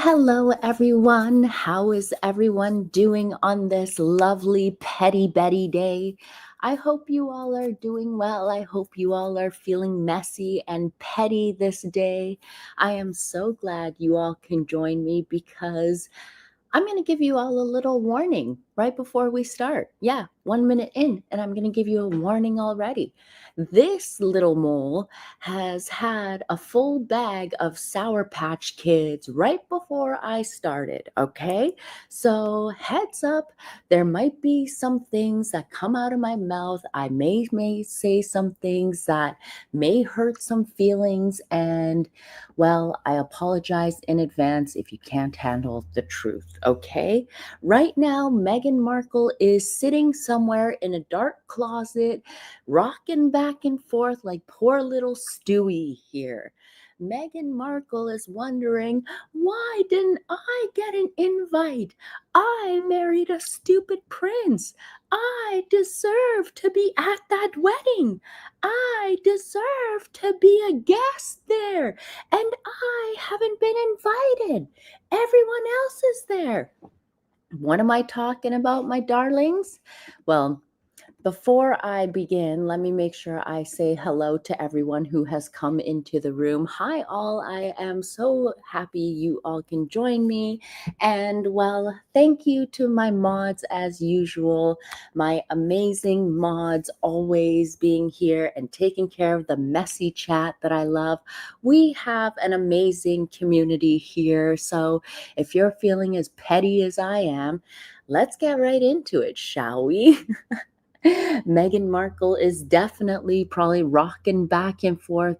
Hello, everyone. How is everyone doing on this lovely Petty Betty day? I hope you all are doing well. I hope you all are feeling messy and petty this day. I am so glad you all can join me because I'm going to give you all a little warning right before we start. Yeah, 1 minute in, and I'm going to give you a warning already. This little mole has had a full bag of Sour Patch Kids right before I started, okay? So, heads up, there might be some things that come out of my mouth. I may say some things that may hurt some feelings, and well, I apologize in advance if you can't handle the truth, okay? Right now, Meghan Markle is sitting somewhere in a dark closet, rocking back and forth like poor little Stewie here. Meghan Markle is wondering, why didn't I get an invite? I married a stupid prince. I deserve to be at that wedding. I deserve to be a guest there. And I haven't been invited. Everyone else is there. What am I talking about, my darlings? Well, before I begin, let me make sure I say hello to everyone who has come into the room. Hi, all. I am so happy you all can join me. And well, thank you to my mods as usual, my amazing mods always being here and taking care of the messy chat that I love. We have an amazing community here. So if you're feeling as petty as I am, let's get right into it, shall we? Meghan Markle is definitely probably rocking back and forth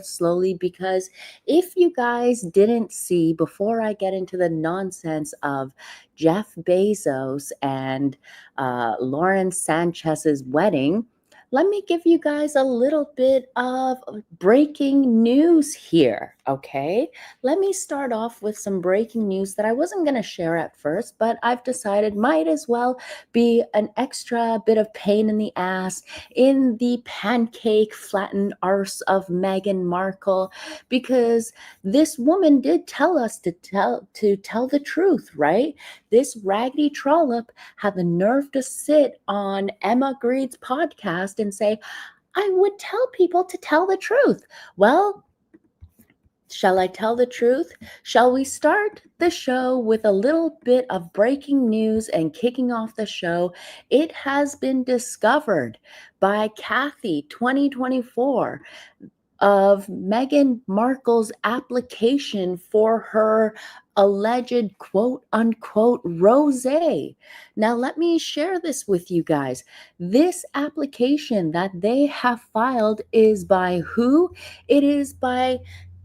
slowly because if you guys didn't see, before I get into the nonsense of Jeff Bezos and Lauren Sanchez's wedding, let me give you guys a little bit of breaking news here, okay? Let me start off with some breaking news that I wasn't going to share at first, but I've decided might as well be an extra bit of pain in the ass in the pancake flattened arse of Meghan Markle, because this woman did tell us to tell the truth, right? This raggedy trollop had the nerve to sit on Emma Greed's podcast and say, I would tell people to tell the truth. Well, shall I tell the truth? Shall we start the show with a little bit of breaking news and kicking off the show? It has been discovered by Kathy 2024 of Meghan Markle's application for her alleged quote unquote rosé. Now, let me share this with you guys. This application that they have filed is by who? It is by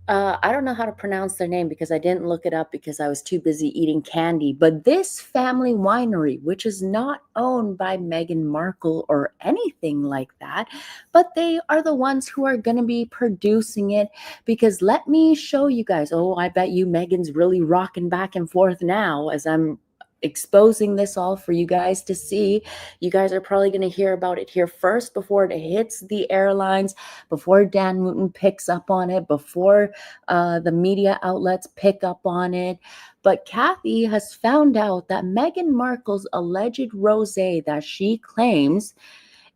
I don't know how to pronounce their name because I didn't look it up because I was too busy eating candy. But this family winery, which is not owned by Meghan Markle or anything like that, but they are the ones who are going to be producing it. Because let me show you guys. Oh, I bet you Meghan's really rocking back and forth now as I'm exposing this all for you guys to see. You guys are probably going to hear about it here first before it hits the airlines, before Dan Wooten picks up on it, before the media outlets pick up on it. But Kathy has found out that Meghan Markle's alleged rosé that she claims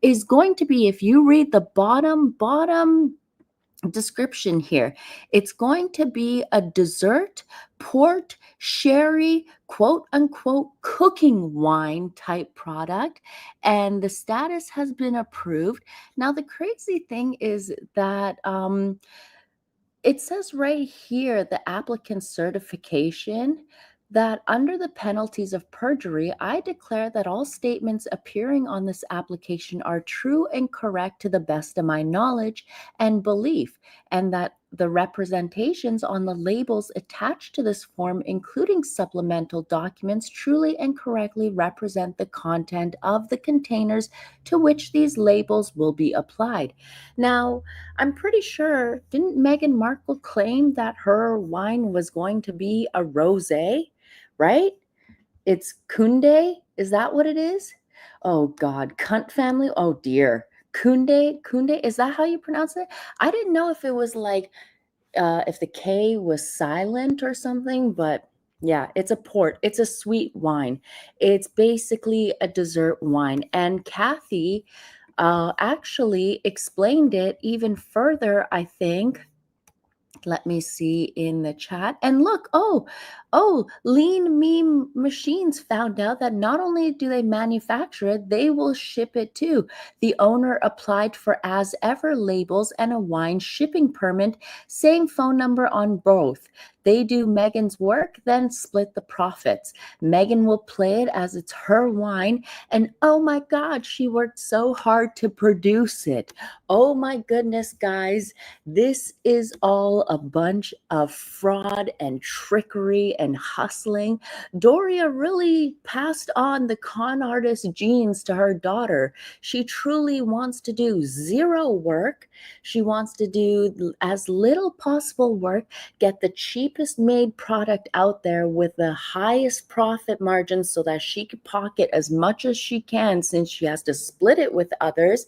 is going to be, if you read the bottom description here, it's going to be a dessert, port, sherry, quote unquote cooking wine type product, and the status has been approved. Now, the crazy thing is that it says right here the applicant certification that under the penalties of perjury, I declare that all statements appearing on this application are true and correct to the best of my knowledge and belief, and that the representations on the labels attached to this form, including supplemental documents, truly and correctly represent the content of the containers to which these labels will be applied. Now, I'm pretty sure, didn't Meghan Markle claim that her wine was going to be a rosé? Right? It's Kunde. Is that what it is? Oh God, cunt family. Oh dear. Kunde. Is that how you pronounce it? I didn't know if it was like if the K was silent or something, but yeah, it's a port. It's a sweet wine. It's basically a dessert wine. And Kathy actually explained it even further, I think. Let me see in the chat. And look, Lean Meme Machines found out that not only do they manufacture it, they will ship it too. The owner applied for as ever labels and a wine shipping permit, same phone number on both. They do Megan's work, then split the profits. Megan will play it as it's her wine. And oh my God, she worked so hard to produce it. Oh my goodness, guys. This is all a bunch of fraud and trickery and hustling. Doria really passed on the con artist genes to her daughter. She truly wants to do zero work. She wants to do as little possible work, get the cheapest made product out there with the highest profit margins so that she could pocket as much as she can since she has to split it with others.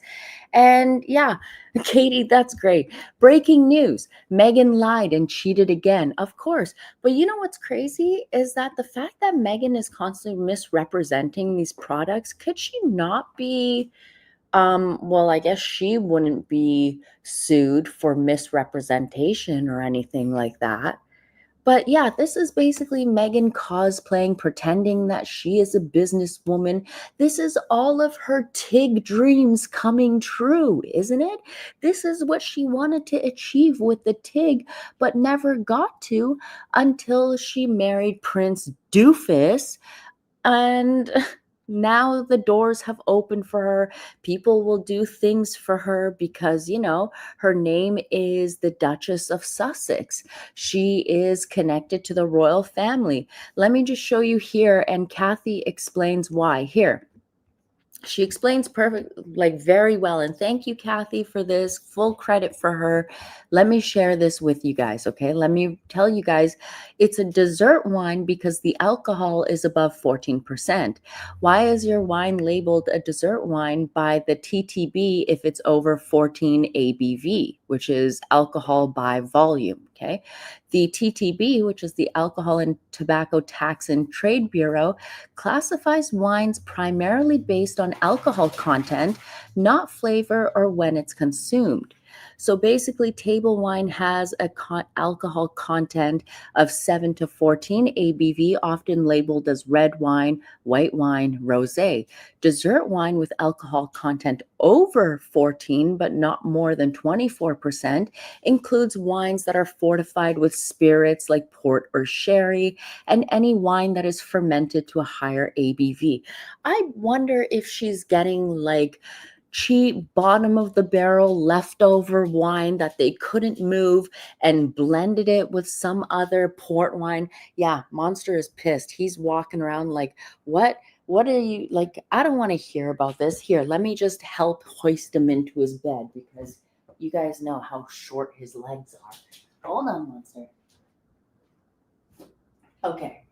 And yeah, Katie, that's great. Breaking news. Meghan lied and cheated again. Of course. But you know what's crazy is that the fact that Meghan is constantly misrepresenting these products, could she not be well, I guess she wouldn't be sued for misrepresentation or anything like that. But yeah, this is basically Meghan cosplaying, pretending that she is a businesswoman. This is all of her Tig dreams coming true, isn't it? This is what she wanted to achieve with the Tig, but never got to until she married Prince Doofus. And now the doors have opened for her. People will do things for her because, her name is the Duchess of Sussex. She is connected to the royal family. Let me just show you here, and Kathy explains why. Here. She explains very well. And thank you, Kathy, for this. Full credit for her. Let me share this with you guys, okay? Let me tell you guys, it's a dessert wine because the alcohol is above 14%. Why is your wine labeled a dessert wine by the TTB if it's over 14 ABV, which is alcohol by volume, okay? The TTB, which is the Alcohol and Tobacco Tax and Trade Bureau, classifies wines primarily based on alcohol content, not flavor or when it's consumed. So basically, table wine has a alcohol content of 7 to 14 ABV, often labeled as red wine, white wine, rosé. Dessert wine with alcohol content over 14, but not more than 24%, includes wines that are fortified with spirits like port or sherry, and any wine that is fermented to a higher ABV. I wonder if she's getting like cheap bottom of the barrel leftover wine that they couldn't move and blended it with some other port wine. Yeah, Monster is pissed. He's walking around like, what are you like? I don't want to hear about this. Here, let me just help hoist him into his bed because you guys know how short his legs are. Hold on, Monster. Okay,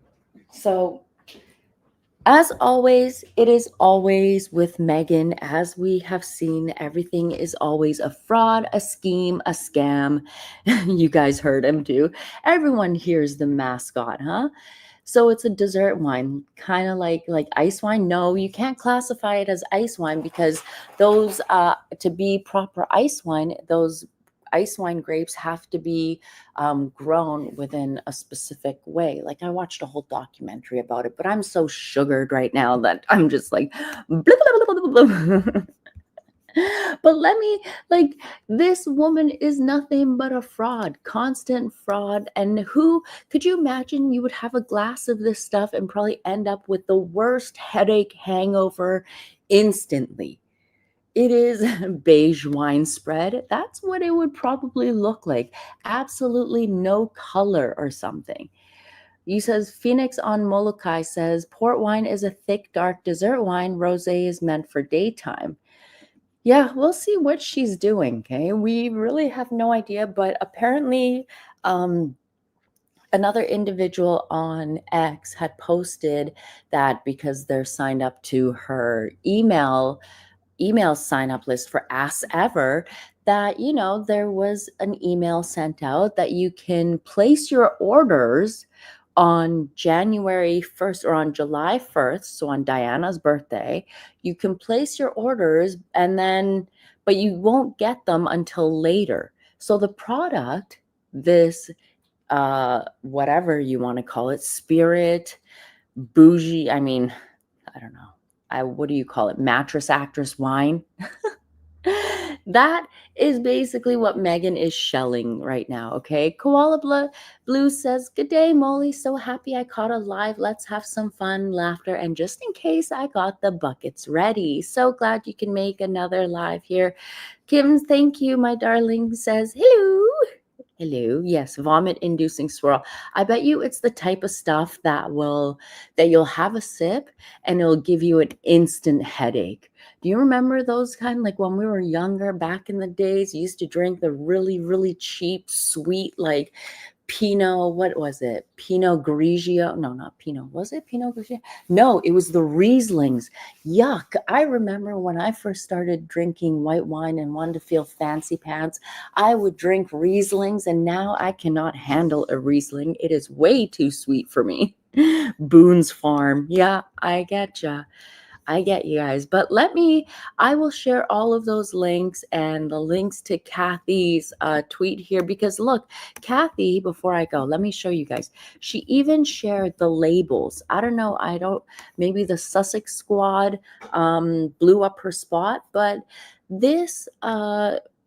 so as always, it is always with Meghan. As we have seen, everything is always a fraud, a scheme, a scam. You guys heard him too. Everyone hears the mascot, huh? So it's a dessert wine, kind of like ice wine. No, you can't classify it as ice wine because those to be proper ice wine, those ice wine grapes have to be grown within a specific way. Like I watched a whole documentary about it, but I'm so sugared right now that I'm just like, blah, blah, blah, blah, blah. But let me, like, this woman is nothing but a fraud, constant fraud. And who could you imagine you would have a glass of this stuff and probably end up with the worst headache hangover instantly? It is beige wine spread. That's what it would probably look like. Absolutely no color or something. You says Phoenix on Molokai says port wine is a thick, dark dessert wine. Rosé is meant for daytime. Yeah, we'll see what she's doing. Okay, we really have no idea, but apparently, um, another individual on X had posted that because they're signed up to her email sign up list for Ask Ever, that there was an email sent out that you can place your orders on January 1st or on July 1st, so on Diana's birthday. You can place your orders, and then but you won't get them until later. So the product, this whatever you want to call it, spirit, bougie, I mean, I don't know. What do you call it? Mattress actress wine. That is basically what Meghan is shelling right now. Okay. Blue says, "Good day, Molly. So happy I caught a live. Let's have some fun, laughter, and just in case I got the buckets ready. So glad you can make another live here." Kim, thank you, my darling, says, "Hello." Hello. Yes, vomit inducing swirl. I bet you it's the type of stuff that you'll have a sip and it'll give you an instant headache. Do you remember those kind, like when we were younger back in the days, you used to drink the really, really cheap, sweet, like Pinot, what was it? Pinot Grigio? No, not Pinot. Was it Pinot Grigio? No, it was the Rieslings. Yuck. I remember when I first started drinking white wine and wanted to feel fancy pants, I would drink Rieslings, and now I cannot handle a Riesling. It is way too sweet for me. Boone's Farm. Yeah, I get ya. I get you guys, but I will share all of those links and the links to Kathy's tweet here, because look, Kathy, before I go, let me show you guys. She even shared the labels. I don't know. Maybe the Sussex squad blew up her spot, but this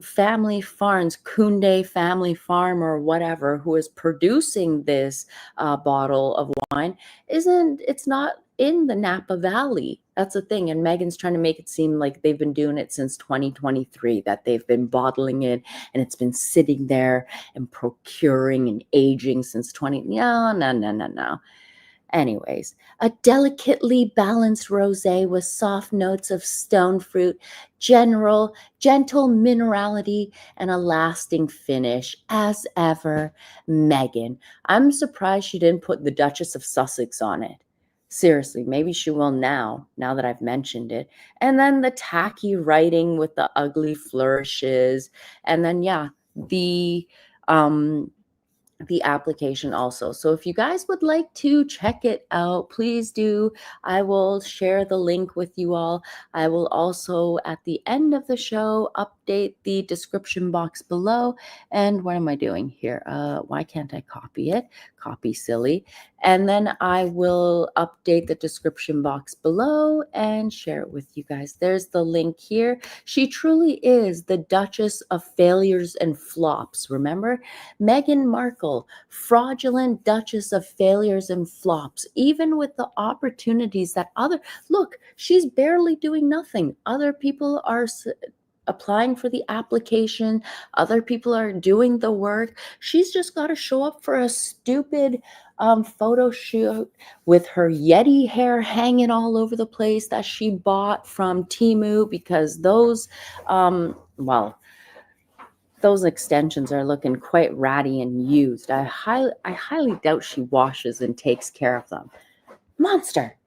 family farms, Kunde Family Farm or whatever, who is producing this bottle of wine, it's not in the Napa Valley. That's the thing. And Meghan's trying to make it seem like they've been doing it since 2023, that they've been bottling it and it's been sitting there and procuring and aging since 20. No, no, no, no, no. Anyways, a delicately balanced rosé with soft notes of stone fruit, gentle minerality, and a lasting finish. As ever, Meghan. I'm surprised she didn't put the Duchess of Sussex on it. Seriously, maybe she will now that I've mentioned it. And then the tacky writing with the ugly flourishes. And then, yeah, the application also. So if you guys would like to check it out, please do. I will share the link with you all. I will also, at the end of the show, update the description box below. And what am I doing here? Why can't I copy it? Copy, silly. And then I will update the description box below and share it with you guys. There's the link here. She truly is the Duchess of failures and flops. Remember? Meghan Markle, fraudulent Duchess of failures and flops, even with the opportunities that look, she's barely doing nothing. Other people are applying for the application, other people are doing the work. She's just got to show up for a stupid photo shoot with her Yeti hair hanging all over the place that she bought from Temu, because those those extensions are looking quite ratty and used. I highly doubt she washes and takes care of them. Monster.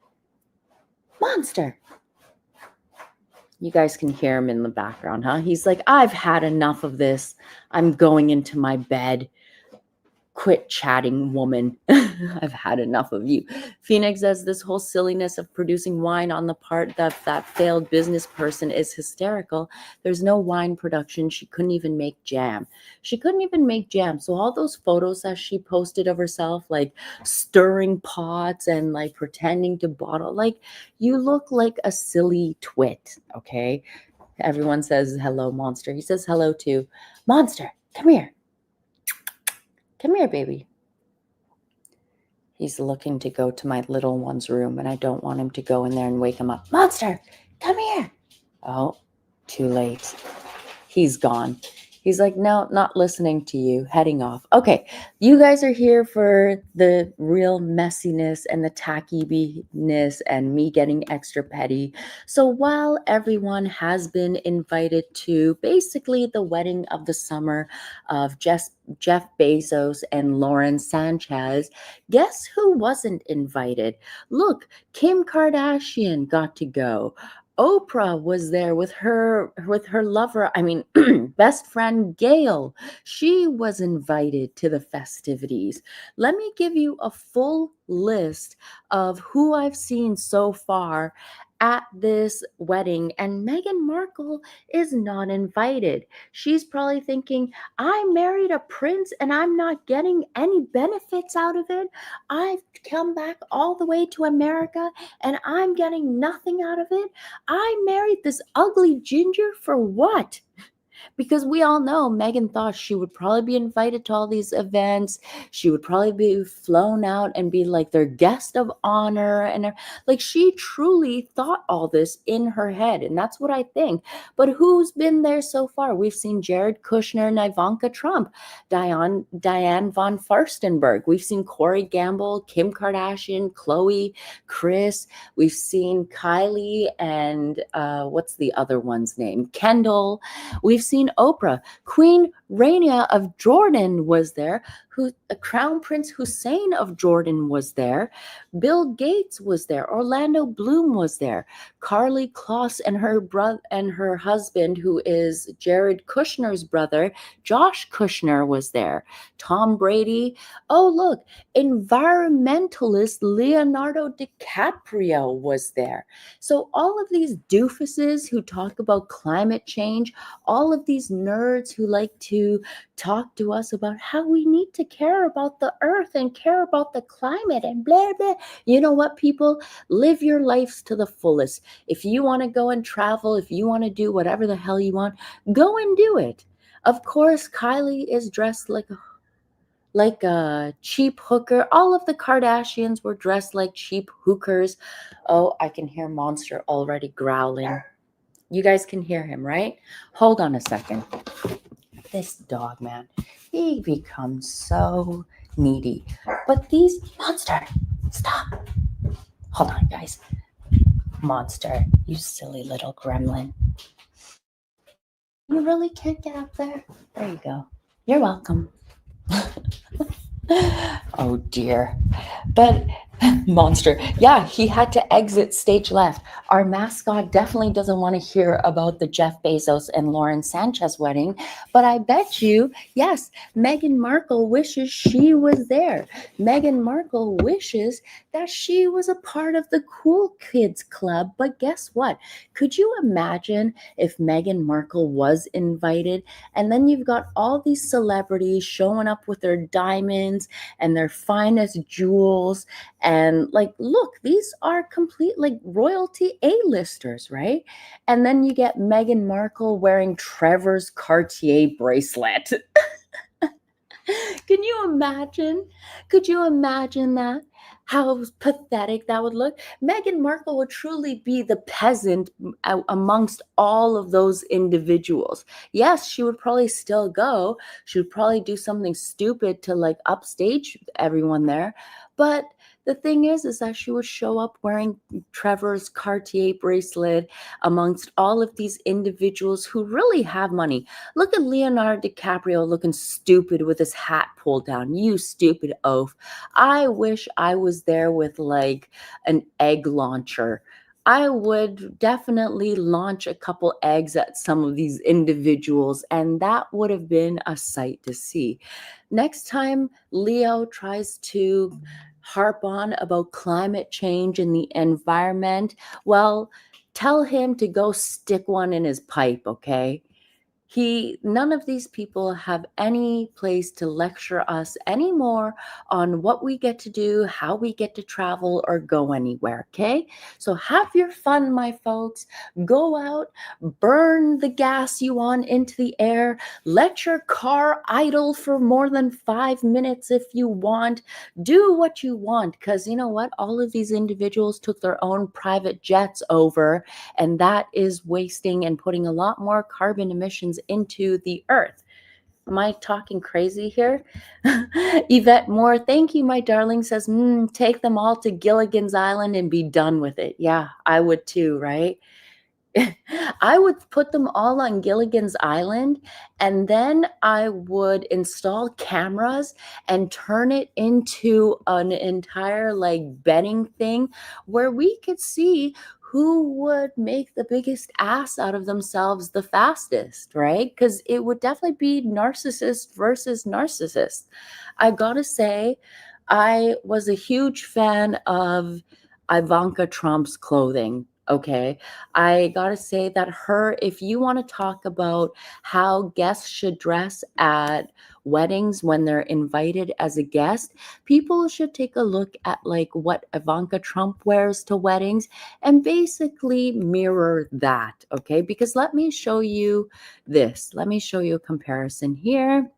You guys can hear him in the background, huh? He's like, "I've had enough of this. I'm going into my bed. Quit chatting, woman. I've had enough of you." Phoenix says this whole silliness of producing wine on the part of that failed business person is hysterical. There's no wine production. She couldn't even make jam. So all those photos that she posted of herself, like stirring pots and like pretending to bottle, like, you look like a silly twit, okay? Everyone says hello, Monster. He says hello to Monster. Come here. Come here, baby. He's looking to go to my little one's room, and I don't want him to go in there and wake him up. Monster, come here. Oh, too late. He's gone. He's like, no, not listening to you, heading off. Okay, you guys are here for the real messiness and the tackiness and me getting extra petty. So while everyone has been invited to basically the wedding of the summer of Jeff Bezos and Lauren Sanchez, guess who wasn't invited? Look, Kim Kardashian got to go. Oprah was there with her lover, best friend Gail. She was invited to the festivities. Let me give you a full list of who I've seen so far at this wedding, and Meghan Markle is not invited. She's probably thinking, I married a prince and I'm not getting any benefits out of it. I've come back all the way to America and I'm getting nothing out of it. I married this ugly ginger for what? Because we all know Meghan thought she would probably be invited to all these events. She would probably be flown out and be like their guest of honor. And like she truly thought all this in her head. And that's what I think. But who's been there so far? We've seen Jared Kushner and Ivanka Trump, Diane von Furstenberg. We've seen Corey Gamble, Kim Kardashian, Khloe, Chris. We've seen Kylie and what's the other one's name? Kendall. We've seen Oprah. Queen Rania of Jordan was there. Crown Prince Hussein of Jordan was there. Bill Gates was there. Orlando Bloom was there. Carly Kloss and her brother and her husband, who is Jared Kushner's brother, Josh Kushner, was there. Tom Brady. Oh, look, environmentalist Leonardo DiCaprio was there. So all of these doofuses who talk about climate change, all of these nerds who like to talk to us about how we need to care about the earth and care about the climate and blah, blah. You know what, people? Live your lives to the fullest. If you want to go and travel, if you want to do whatever the hell you want, go and do it. Of course, Kylie is dressed like a cheap hooker. All of the Kardashians were dressed like cheap hookers. Oh, I can hear Monster already growling. You guys can hear him, right? Hold on a second. This dog, man, he becomes so needy. But these Monster, stop. Hold on, guys. Monster, you silly little gremlin. You really can't get up there? There you go. You're welcome. Oh dear. But Monster, yeah, he had to exit stage left. Our mascot definitely doesn't want to hear about the Jeff Bezos and Lauren Sanchez wedding, but I bet you, yes, Meghan Markle wishes she was there. Meghan Markle wishes that she was a part of the cool kids club, but guess what? Could you imagine if Meghan Markle was invited and then you've got all these celebrities showing up with their diamonds and their finest jewels, and like, look, these are complete like royalty A-listers, right? And then you get Meghan Markle wearing Trevor's Cartier bracelet. Can you imagine? Could you imagine that? How pathetic that would look. Meghan Markle would truly be the peasant amongst all of those individuals. Yes, she would probably still go. She would probably do something stupid to like upstage everyone there. But the thing is that she would show up wearing Trevor's Cartier bracelet amongst all of these individuals who really have money. Look at Leonardo DiCaprio looking stupid with his hat pulled down. You stupid oaf. I wish I was there with like an egg launcher. I would definitely launch a couple eggs at some of these individuals, and that would have been a sight to see. Next time Leo tries to harp on about climate change and the environment, well, tell him to go stick one in his pipe, okay? None of these people have any place to lecture us anymore on what we get to do, how we get to travel or go anywhere, okay? So have your fun, my folks. Go out, burn the gas you want into the air, let your car idle for more than 5 minutes if you want. Do what you want, because you know what? All of these individuals took their own private jets over, and that is wasting and putting a lot more carbon emissions into the earth. Am I talking crazy here? Yvette Moore, thank you, my darling, says, take them all to Gilligan's Island and be done with it. Yeah, I would too, right? I would put them all on Gilligan's Island, and then I would install cameras and turn it into an entire like betting thing where we could see who would make the biggest ass out of themselves the fastest, right? Because it would definitely be narcissist versus narcissist. I gotta say, I was a huge fan of Ivanka Trump's clothing. Okay. I gotta say that if you want to talk about how guests should dress at weddings when they're invited as a guest, people should take a look at like what Ivanka Trump wears to weddings and basically mirror that. Okay. Because let me show you this. Let me show you a comparison here.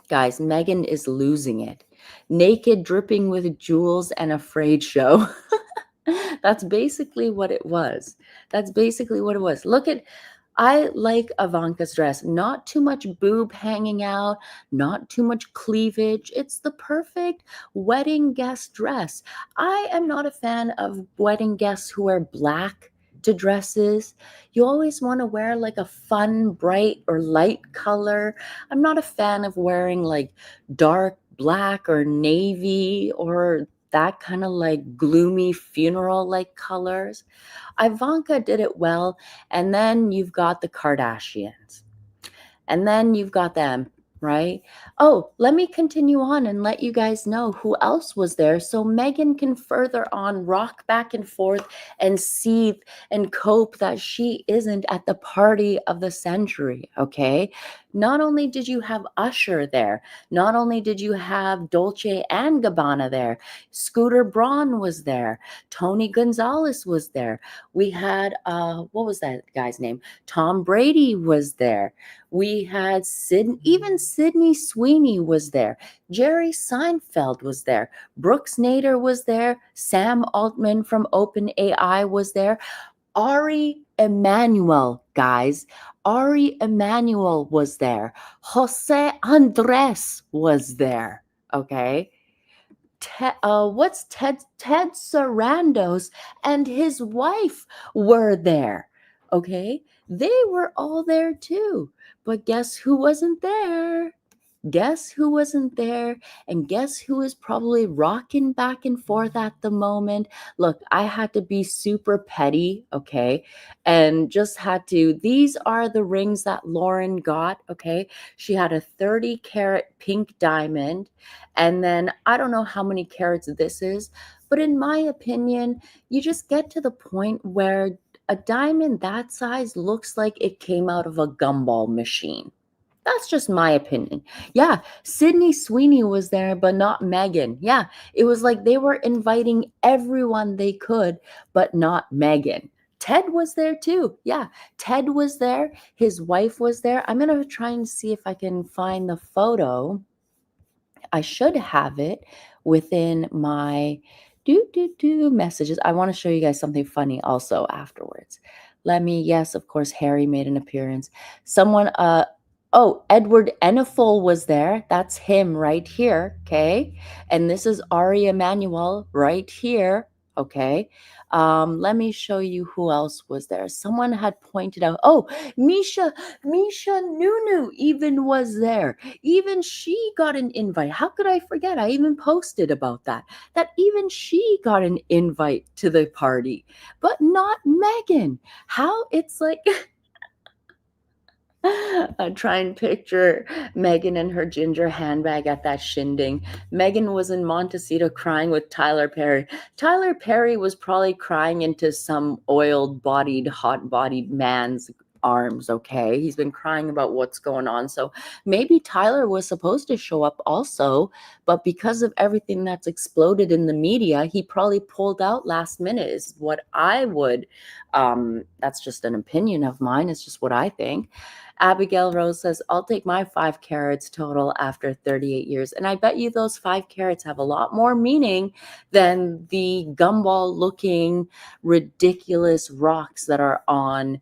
Guys, Meghan is losing it. Naked, dripping with jewels, and afraid show. That's basically what it was. That's basically what it was. I like Ivanka's dress. Not too much boob hanging out, not too much cleavage. It's the perfect wedding guest dress. I am not a fan of wedding guests who wear black to dresses. You always want to wear like a fun, bright, or light color. I'm not a fan of wearing like dark black or navy or that kind of like gloomy funeral like colors. Ivanka did it well. And then you've got the Kardashians. And then you've got them, right? Oh, let me continue on and let you guys know who else was there so Meghan can further on rock back and forth and seethe and cope that she isn't at the party of the century, okay? Not only did you have Usher there, not only did you have Dolce and Gabbana there, Scooter Braun was there, Tony Gonzalez was there. We had, what was that guy's name? Tom Brady was there. We had even Sydney Sweeney was there. Jerry Seinfeld was there. Brooks Nader was there. Sam Altman from OpenAI was there. Ari Emanuel, guys. Ari Emanuel was there. Jose Andres was there. Okay. Ted Sarandos and his wife were there. Okay. They were all there too. But guess who wasn't there? Guess who wasn't there? And guess who is probably rocking back and forth at the moment? Look, I had to be super petty, okay? And just had to. These are the rings that Lauren got, okay? She had a 30-carat pink diamond. And then I don't know how many carats this is, but in my opinion, you just get to the point where a diamond that size looks like it came out of a gumball machine. That's just my opinion. Yeah, Sydney Sweeney was there, but not Meghan. Yeah, it was like they were inviting everyone they could, but not Meghan. Ted was there too. Yeah, Ted was there. His wife was there. I'm going to try and see if I can find the photo. I should have it within my messages. I want to show you guys something funny also afterwards. Yes, of course, Harry made an appearance. Edward Enninful was there. That's him right here, okay? And this is Ari Emanuel right here, okay? Let me show you who else was there. Someone had pointed out, Misha Nunu even was there. Even she got an invite. How could I forget? I even posted about that even she got an invite to the party, but not Meghan. How it's like... I try and picture Meghan and her ginger handbag at that shindig. Meghan was in Montecito crying with Tyler Perry. Tyler Perry was probably crying into some oiled-bodied, hot-bodied man's arms, okay? He's been crying about what's going on. So maybe Tyler was supposed to show up also, but because of everything that's exploded in the media, he probably pulled out last minute, is what I would, that's just an opinion of mine. It's just what I think. Abigail Rose says, I'll take my 5 carats total after 38 years. And I bet you those 5 carats have a lot more meaning than the gumball looking ridiculous rocks that are on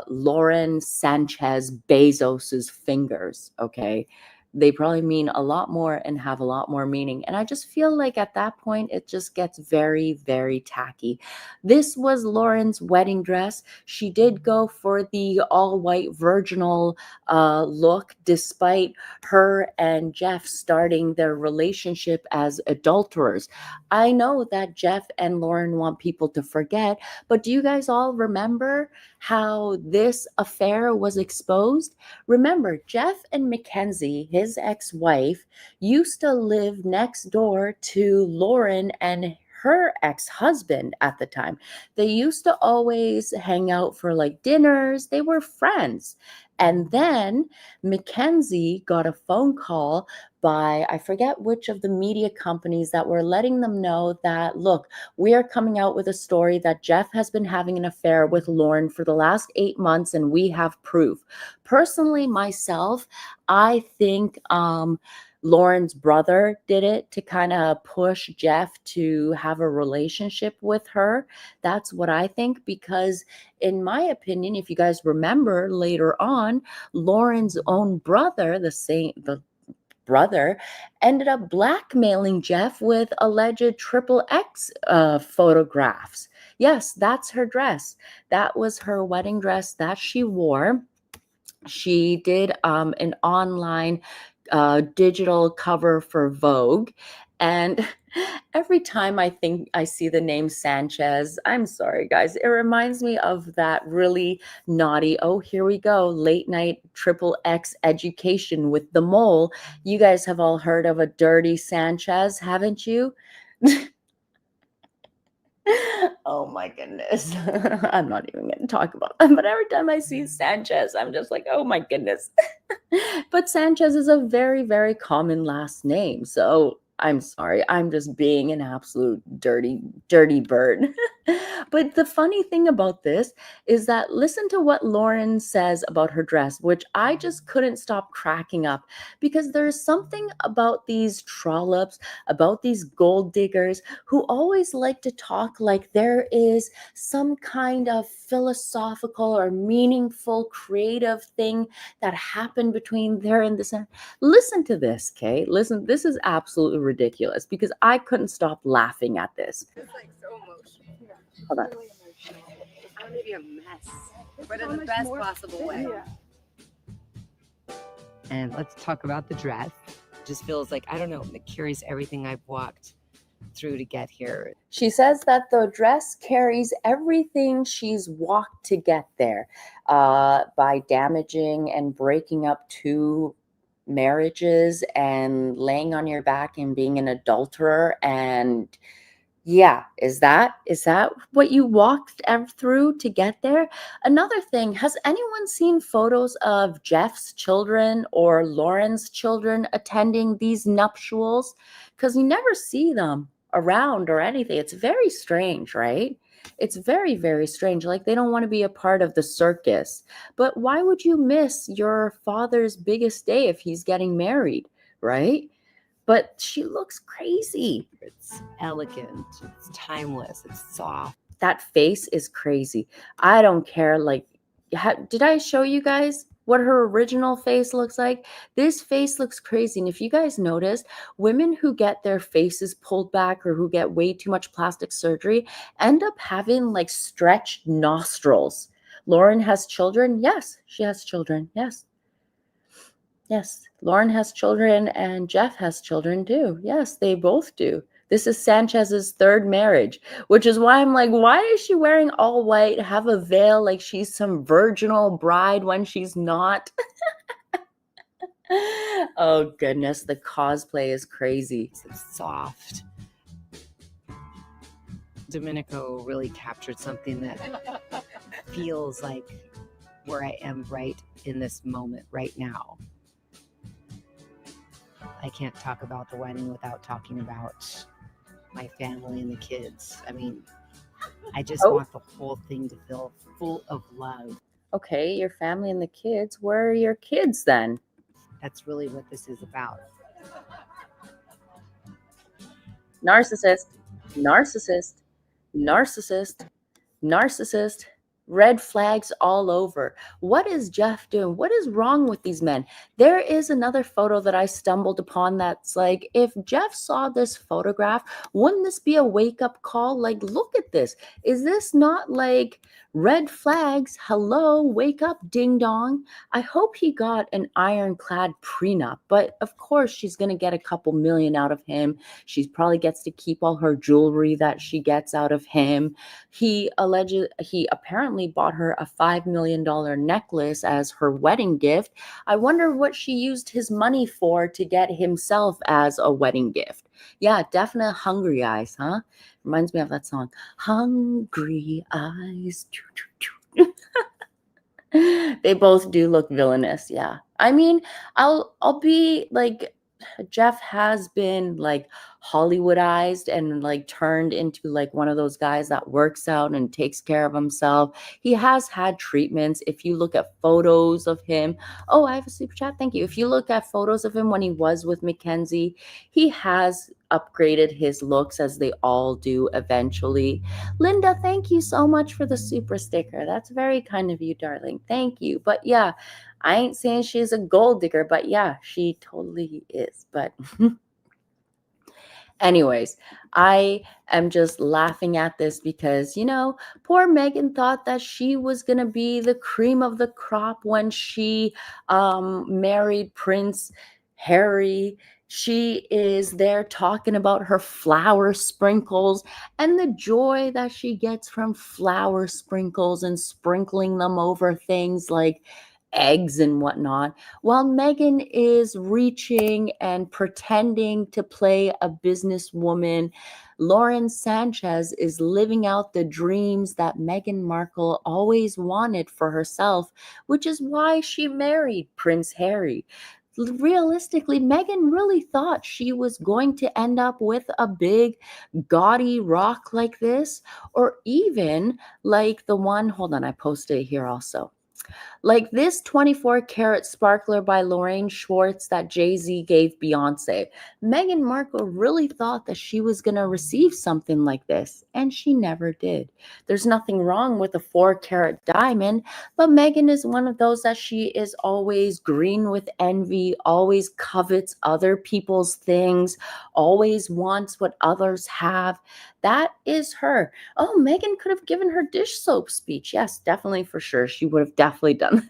Lauren Sanchez Bezos's fingers. Okay. They probably mean a lot more and have a lot more meaning. And I just feel like at that point, it just gets very, very tacky. This was Lauren's wedding dress. She did go for the all white virginal look, despite her and Jeff starting their relationship as adulterers. I know that Jeff and Lauren want people to forget, but do you guys all remember how this affair was exposed? Remember, Jeff and Mackenzie, his ex-wife, used to live next door to Lauren and her ex-husband at the time. They used to always hang out for like dinners. They were friends. And then Mackenzie got a phone call by, I forget which of the media companies, that were letting them know that, look, we are coming out with a story that Jeff has been having an affair with Lauren for the last 8 months, and we have proof. Personally, myself, I think Lauren's brother did it to kind of push Jeff to have a relationship with her. That's what I think, because in my opinion, if you guys remember later on, Lauren's own brother, the brother, ended up blackmailing Jeff with alleged triple X photographs. Yes, that's her dress. That was her wedding dress that she wore. She did an online digital cover for Vogue. And every time I think I see the name Sanchez, I'm sorry, guys, it reminds me of that really naughty, oh, here we go, late night triple X education with the mole. You guys have all heard of a dirty Sanchez, haven't you? Oh my goodness. I'm not even going to talk about them. But every time I see Sanchez, I'm just like, oh my goodness. But Sanchez is a very, very common last name. So I'm sorry. I'm just being an absolute dirty, dirty bird. But the funny thing about this is that listen to what Lauren says about her dress, which I just couldn't stop cracking up, because there's something about these trollops, about these gold diggers, who always like to talk like there is some kind of philosophical or meaningful creative thing that happened between there and this. Listen to this, okay? Listen, this is absolutely ridiculous, because I couldn't stop laughing at this. It's like so emotional. Yeah. Hold on. Really emotional. It's gonna be a mess, but so in the much best more- possible way. Yeah. And let's talk about the dress. Just feels like, I don't know, it carries everything I've walked through to get here. She says that the dress carries everything she's walked to get there, by damaging and breaking up 2 marriages and laying on your back and being an adulterer. And yeah, is that what you walked through to get there? Another thing, has anyone seen photos of Jeff's children or Lauren's children attending these nuptials? Because you never see them around or anything. It's very strange, right? It's very, very strange. Like they don't want to be a part of the circus. But why would you miss your father's biggest day if he's getting married, right? But she looks crazy. It's elegant, it's timeless, it's soft. That face is crazy. I don't care. Like, did I show you guys what her original face looks like? This face looks crazy. And if you guys notice, women who get their faces pulled back or who get way too much plastic surgery end up having like stretched nostrils. Lauren has children. Yes, she has children. Yes. Yes, Lauren has children and Jeff has children too. Yes, they both do. This is Sanchez's 3rd marriage, which is why I'm like, why is she wearing all white, have a veil like she's some virginal bride when she's not? Oh goodness, the cosplay is crazy. It's soft. Domenico really captured something that feels like where I am right in this moment, right now. I can't talk about the wedding without talking about my family and the kids. I mean, I just want the whole thing to feel full of love. Okay, your family and the kids. Where are your kids then? That's really what this is about. Narcissist, narcissist, narcissist, narcissist. Red flags all over. What is Jeff doing? What is wrong with these men? There is another photo that I stumbled upon that's like, if Jeff saw this photograph, wouldn't this be a wake-up call? Like, look at this. Is this not like red flags? Hello, wake up, ding dong. I hope he got an ironclad prenup, but of course she's going to get a couple million out of him. She probably gets to keep all her jewelry that she gets out of him. He apparently bought her a $5 million necklace as her wedding gift. I wonder what she used his money for to get himself as a wedding gift. Yeah, definite hungry eyes, huh? Reminds me of that song, Hungry Eyes. They both do look villainous, yeah. I mean, I'll be like, Jeff has been like Hollywoodized and like turned into like one of those guys that works out and takes care of himself. He has had treatments. If you look at photos of him, oh, I have a super chat. Thank you. If you look at photos of him when he was with Mackenzie, he has upgraded his looks as they all do eventually. Linda, thank you so much for the super sticker. That's very kind of you, darling. Thank you. But yeah, I ain't saying she's a gold digger, but yeah, she totally is. But anyways, I am just laughing at this because, poor Meghan thought that she was going to be the cream of the crop when she married Prince Harry. She is there talking about her flower sprinkles and the joy that she gets from flower sprinkles and sprinkling them over things like eggs and whatnot, while Meghan is reaching and pretending to play a businesswoman. Lauren Sanchez is living out the dreams that Meghan Markle always wanted for herself, which is why she married Prince Harry. Realistically, Meghan really thought she was going to end up with a big, gaudy rock like this, or even like the one, hold on, I posted it here also. Like this 24 karat sparkler by Lorraine Schwartz that Jay-Z gave Beyonce. Meghan Markle really thought that she was going to receive something like this, and she never did. There's nothing wrong with a 4 karat diamond, but Meghan is one of those that she is always green with envy, always covets other people's things, always wants what others have. That is her. Oh, Meghan could have given her dish soap speech. Yes, definitely, for sure. She would have definitely done that.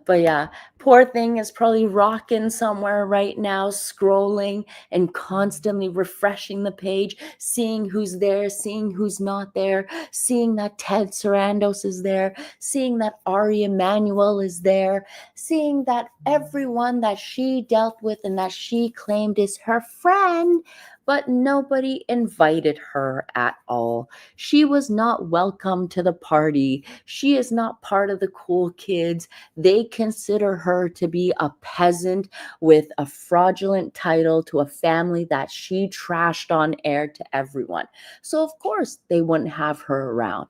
But yeah, poor thing is probably rocking somewhere right now, scrolling and constantly refreshing the page, seeing who's there, seeing who's not there, seeing that Ted Sarandos is there, seeing that Ari Emanuel is there, seeing that everyone that she dealt with and that she claimed is her friend, but nobody invited her at all. She was not welcome to the party. She is not part of the cool kids. They consider her to be a peasant with a fraudulent title to a family that she trashed on air to everyone. So, of course, they wouldn't have her around.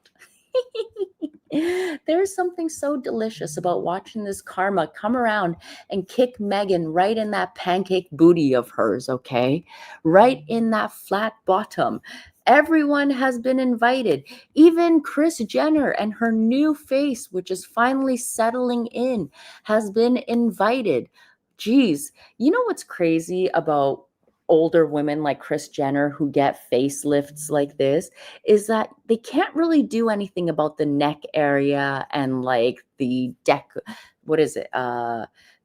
There's something so delicious about watching this karma come around and kick Meghan right in that pancake booty of hers, okay? Right in that flat bottom. Everyone has been invited. Even Kris Jenner and her new face, which is finally settling in, has been invited. Geez, you know what's crazy about older women like Kris Jenner who get facelifts like this is that they can't really do anything about the neck area and like the what is it?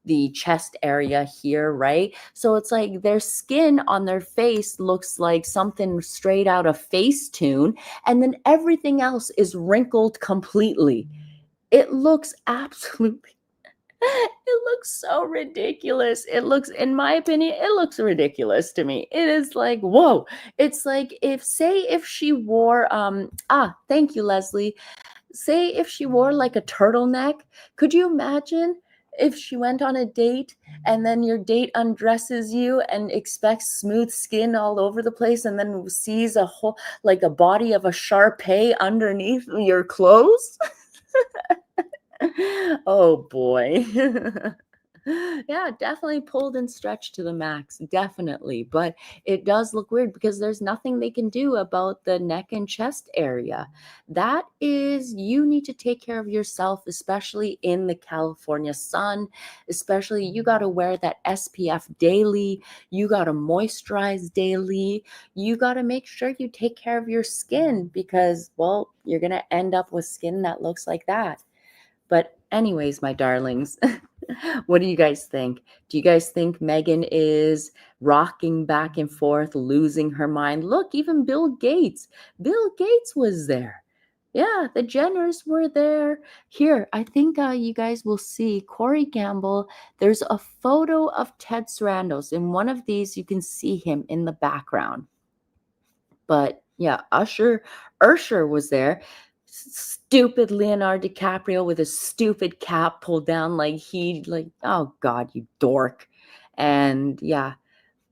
The chest area here, right? So it's like their skin on their face looks like something straight out of Facetune, and then everything else is wrinkled completely. It looks absolutely it looks so ridiculous. It looks, in my opinion, it looks ridiculous to me. It is like, whoa. It's like if she wore thank you, Leslie. say if she wore like a turtleneck, could you imagine if she went on a date and then your date undresses you and expects smooth skin all over the place and then sees a whole, like a body of a Shar-Pei underneath your clothes? Oh boy. Yeah, definitely pulled and stretched to the max, definitely. But it does look weird because there's nothing they can do about the neck and chest area. That is, you need to take care of yourself, especially in the California sun. Especially, you got to wear that SPF daily. You got to moisturize daily. You got to make sure you take care of your skin because, well, you're going to end up with skin that looks like that. But anyways, my darlings, what do you guys think? Do you guys think Meghan is rocking back and forth, losing her mind? Look, even Bill Gates. Bill Gates was there. Yeah, the Jenners were there. Here, I think you guys will see Corey Gamble. There's a photo of Ted Sarandos. In one of these, you can see him in the background. But yeah, Usher was there. Stupid Leonardo DiCaprio with his stupid cap pulled down oh God, you dork. And yeah,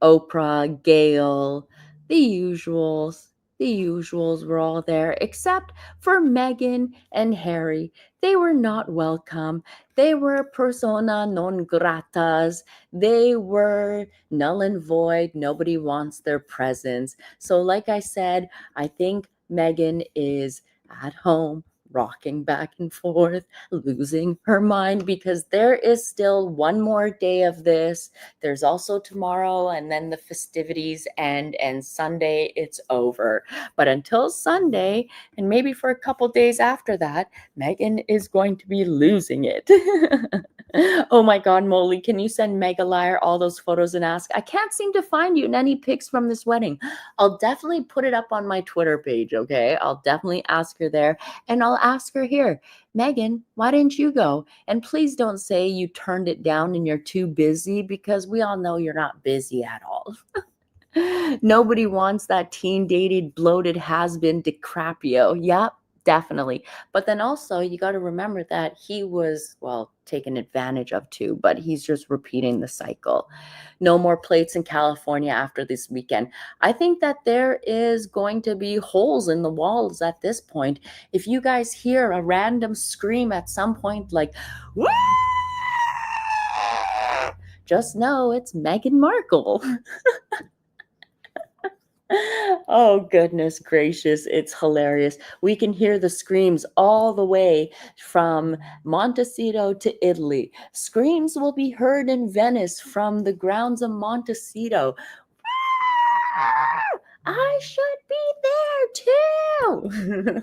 Oprah, Gail, the usuals. The usuals were all there, except for Meghan and Harry. They were not welcome. They were persona non gratas. They were null and void. Nobody wants their presence. So, like I said, I think Meghan is at home, rocking back and forth, losing her mind because there is still one more day of this. There's also tomorrow and then the festivities end, and Sunday it's over. But until Sunday, and maybe for a couple days after that, Meghan is going to be losing it. Oh my God, Molly, can you send Mega Liar all those photos and ask? I can't seem to find you in any pics from this wedding. I'll definitely put it up on my Twitter page, okay? I'll definitely ask her there, and I'll ask her here. Meghan, why didn't you go? And please don't say you turned it down and you're too busy, because we all know you're not busy at all. Nobody wants that teen dated, bloated has-been DiCaprio. Yep, definitely. But then also you got to remember that he was, well, taken advantage of too, but he's just repeating the cycle. No more plates in California after this weekend. I think that there is going to be holes in the walls at this point. If you guys hear a random scream at some point like, "Woo!" just know it's Meghan Markle. Oh, goodness gracious. It's hilarious. We can hear the screams all the way from Montecito to Italy. Screams will be heard in Venice from the grounds of Montecito. I should be there too.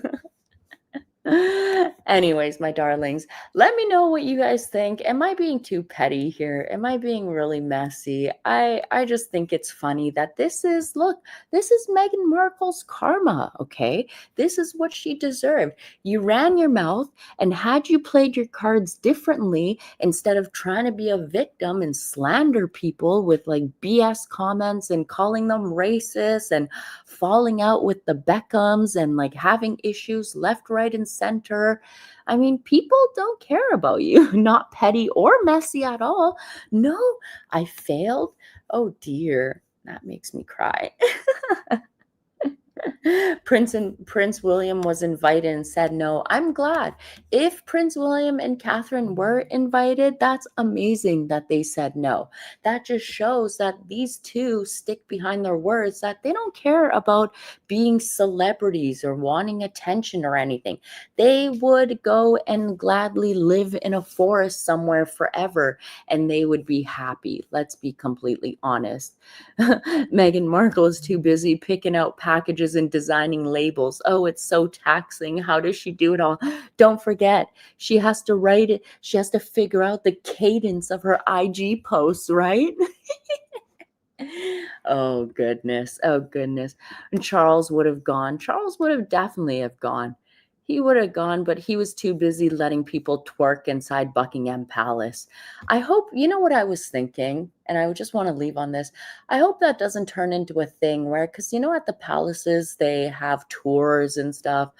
Anyways, my darlings, let me know what you guys think. Am I being too petty here? Am I being really messy? I just think it's funny that this is Meghan Markle's karma, okay? This is what she deserved. You ran your mouth, and had you played your cards differently, instead of trying to be a victim and slander people with like BS comments and calling them racist and falling out with the Beckhams and like having issues left, right, and center. I mean, people don't care about you, not petty or messy at all. No, I failed. Oh dear, that makes me cry. Prince William was invited and said no. I'm glad. If Prince William and Catherine were invited, that's amazing that they said no. That just shows that these two stick behind their words, that they don't care about being celebrities or wanting attention or anything. They would go and gladly live in a forest somewhere forever, and they would be happy. Let's be completely honest. Meghan Markle is too busy picking out packages and designing labels. Oh, it's so taxing. How does she do it all? Don't forget, she has to write it. She has to figure out the cadence of her IG posts, right? Oh, goodness. Oh, goodness. And Charles would have gone. Charles would have definitely have gone. He would have gone, but he was too busy letting people twerk inside Buckingham Palace. I hope, you know what I was thinking, and I just want to leave on this. I hope that doesn't turn into a thing where, because, you know, at the palaces, they have tours and stuff.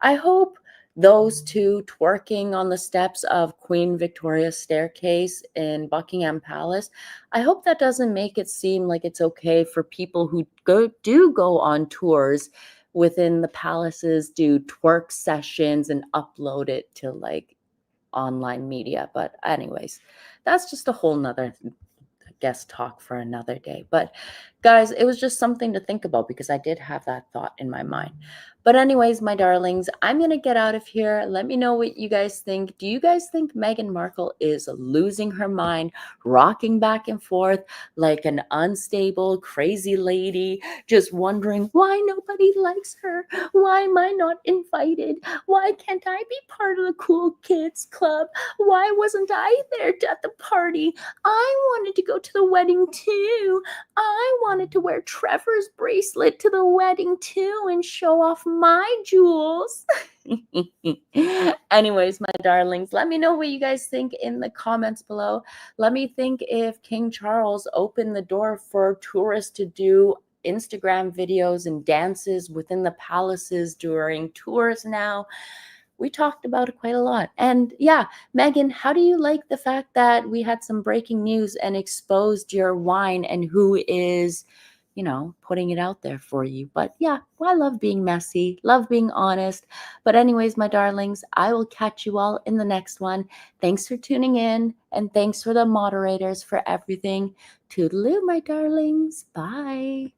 I hope those two twerking on the steps of Queen Victoria's staircase in Buckingham Palace, I hope that doesn't make it seem like it's okay for people who do go on tours within the palaces, do twerk sessions and upload it to like online media. But anyways, that's just a whole nother guest talk for another day. But guys, it was just something to think about because I did have that thought in my mind. But anyways, my darlings, I'm going to get out of here. Let me know what you guys think. Do you guys think Meghan Markle is losing her mind, rocking back and forth like an unstable, crazy lady, just wondering why nobody likes her? Why am I not invited? Why can't I be part of the cool kids club? Why wasn't I there at the party? I wanted to go to the wedding too. I wanted to wear Trevor's bracelet to the wedding too and show off my jewels. Anyways, my darlings, let me know what you guys think in the comments below. Let me think if King Charles opened the door for tourists to do Instagram videos and dances within the palaces during tours now. We talked about it quite a lot. And yeah, Meghan, how do you like the fact that we had some breaking news and exposed your wine and who is, you know, putting it out there for you? But yeah, well, I love being messy, love being honest. But anyways, my darlings, I will catch you all in the next one. Thanks for tuning in, and thanks for the moderators for everything. Toodaloo, my darlings. Bye.